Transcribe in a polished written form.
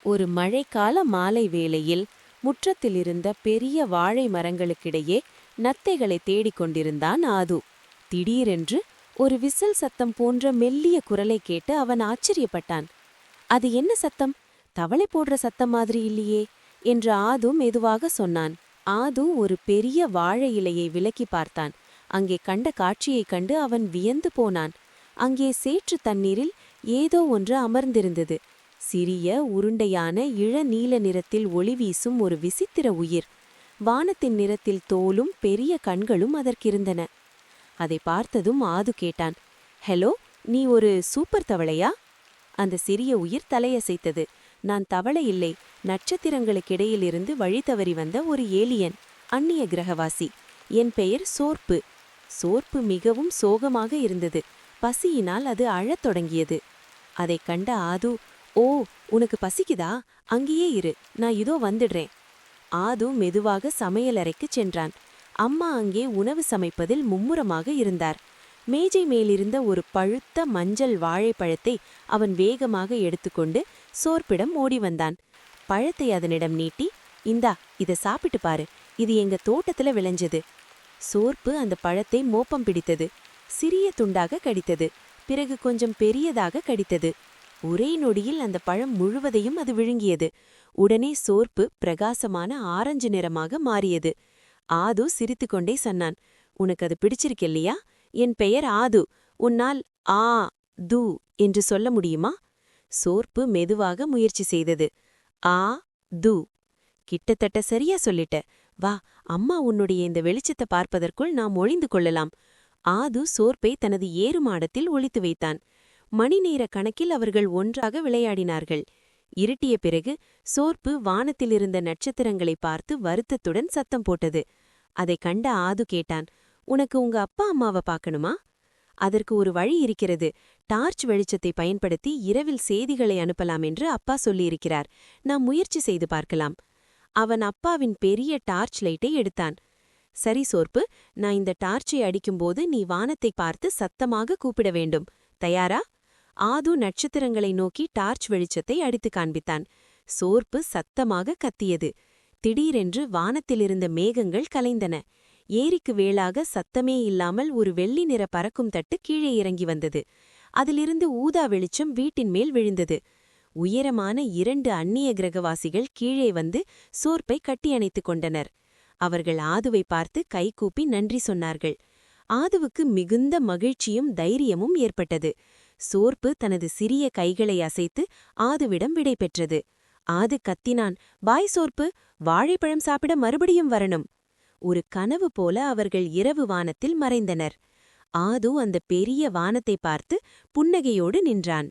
ஒரு மழைக்கால மாலை வேளையில் முற்றத்திலிருந்த பெரிய வாழை மரங்களுக்கிடையே நத்தைகளை தேடிக் கொண்டிருந்தான் ஆது. திடீரென்று ஒரு விசில் சத்தம் போன்ற மெல்லிய குரலை கேட்டு அவன் ஆச்சரியப்பட்டான். அது என்ன சத்தம்? தவளை போடுற சத்தம் மாதிரி இல்லையே என்று ஆது மெதுவாக சொன்னான். ஆது ஒரு பெரிய வாழை இலையை விலக்கி பார்த்தான். அங்கே கண்ட காட்சியைக் கண்டு அவன் வியந்து போனான். அங்கே சேற்று தண்ணீரில் ஏதோ ஒன்று அமர்ந்திருந்தது. சிறிய உருண்டையான இளநீல நிறத்தில் ஒளி வீசும் ஒரு விசித்திர உயிர். வானத்தின் நிறத்தில் தோலும் பெரிய கண்களும் அதற்கிருந்தன. அதை பார்த்ததும் ஆது கேட்டான், ஹலோ, நீ ஒரு சூப்பர் தவளையா? அந்த சிறிய உயிர் தலையசைத்தது. நான் தவளை இல்லை, நட்சத்திரங்களுக்கிடையிலிருந்து வழி தவறி வந்த ஒரு ஏலியன், அந்நிய கிரகவாசி. என் பெயர் சோர்ப்பு. சோர்ப்பு மிகவும் சோகமாக இருந்தது. பசியினால் அது அழத் தொடங்கியது. அதைக் கண்ட ஆது, ஓ, உனக்கு பசிக்குதா? அங்கேயே இரு, நான் இதோ வந்துடுறேன். ஆது மெதுவாக சமையலறைக்குச் சென்றான். அம்மா அங்கே உணவு சமைப்பதில் மும்முரமாக இருந்தார். மேஜை மேலிருந்த ஒரு பழுத்த மஞ்சள் வாழைப்பழத்தை அவன் வேகமாக எடுத்துக்கொண்டு சோர்ப்பிடம் ஓடி வந்தான். பழத்தை அதனிடம் நீட்டி, இந்தா, இதை சாப்பிட்டு பாரு, இது எங்க தோட்டத்துல விளைஞ்சது. சோர்ப்பு அந்த பழத்தை மோப்பம் பிடித்தது. சிறிய துண்டாக கடித்தது. பிறகு கொஞ்சம் பெரியதாக கடித்தது. ஒரே நொடியில் அந்த பழம் முழுவதையும் அது விழுங்கியது. உடனே சோர்ப்பு பிரகாசமான ஆரஞ்சு நிறமாக மாறியது. ஆது சிரித்துக்கொண்டே சொன்னான், உனக்கு அது பிடிச்சிருக்கில்லையா? என் பெயர் ஆது. உன்னால் ஆ து என்று சொல்ல முடியுமா? சோர்ப்பு மெதுவாக முயற்சி செய்தது. ஆ து. கிட்டத்தட்ட சரியா சொல்லிட்ட. வா, அம்மா உன்னுடைய இந்த வெளிச்சத்தை பார்ப்பதற்குள் நாம் ஒளிந்து கொள்ளலாம். ஆது சோர்ப்பை தனது ஏறுமாடத்தில் ஒளித்து வைத்தான். மணி நேர கணக்கில் அவர்கள் ஒன்றாக விளையாடினார்கள். இருட்டிய பிறகு சோர்ப்பு வானத்திலிருந்த நட்சத்திரங்களை பார்த்து வருத்தத்துடன் சத்தம் போட்டது. அதைக் கண்ட ஆது கேட்டான், உனக்கு உங்க அப்பா அம்மாவை பார்க்கணுமா? அதற்கு ஒரு வழி இருக்கிறது. டார்ச் வெளிச்சத்தை பயன்படுத்தி இரவில் செய்திகளை அனுப்பலாம் என்று அப்பா சொல்லியிருக்கிறார். நாம் முயற்சி செய்து பார்க்கலாம். அவன் அப்பாவின் பெரிய டார்ச் லைட்டை எடுத்தான். சரி சோர்ப்பு, நான் இந்த டார்ச்சை அடிக்கும்போது நீ வானத்தை பார்த்து சத்தமாக கூப்பிட வேண்டும். தயாரா? ஆது நட்சத்திரங்களை நோக்கி டார்ச் வெளிச்சத்தை அடித்து காண்பித்தான். சோர்ப்பு சத்தமாக கத்தியது. திடீரென்று வானத்திலிருந்த மேகங்கள் கலைந்தன. ஏரிக்கு வேளாக சத்தமே இல்லாமல் ஒரு வெள்ளி நிற பறக்கும் தட்டு கீழே இறங்கி வந்தது. அதிலிருந்து ஊதா வெளிச்சம் வீட்டின் மேல் விழுந்தது. உயரமான 2 அந்நிய கிரகவாசிகள் கீழே வந்து சோர்ப்பை கட்டியணைத்துக் கொண்டனர். அவர்கள் ஆதுவை பார்த்து கைகூப்பி நன்றி சொன்னார்கள். ஆதுவுக்கு மிகுந்த மகிழ்ச்சியும் தைரியமும் ஏற்பட்டது. சோர்ப்பு தனது சிறிய கைகளை அசைத்து ஆதுவிடம் விடை பெற்றது. ஆது கத்தினான், பாய் சோர்ப்பு, வாழைப்பழம் சாப்பிட மறுபடியும் வரணும். ஒரு கனவு போல அவர்கள் இரவு வானத்தில் மறைந்தனர். ஆது அந்த பெரிய வானத்தை பார்த்து புன்னகையோடு நின்றான்.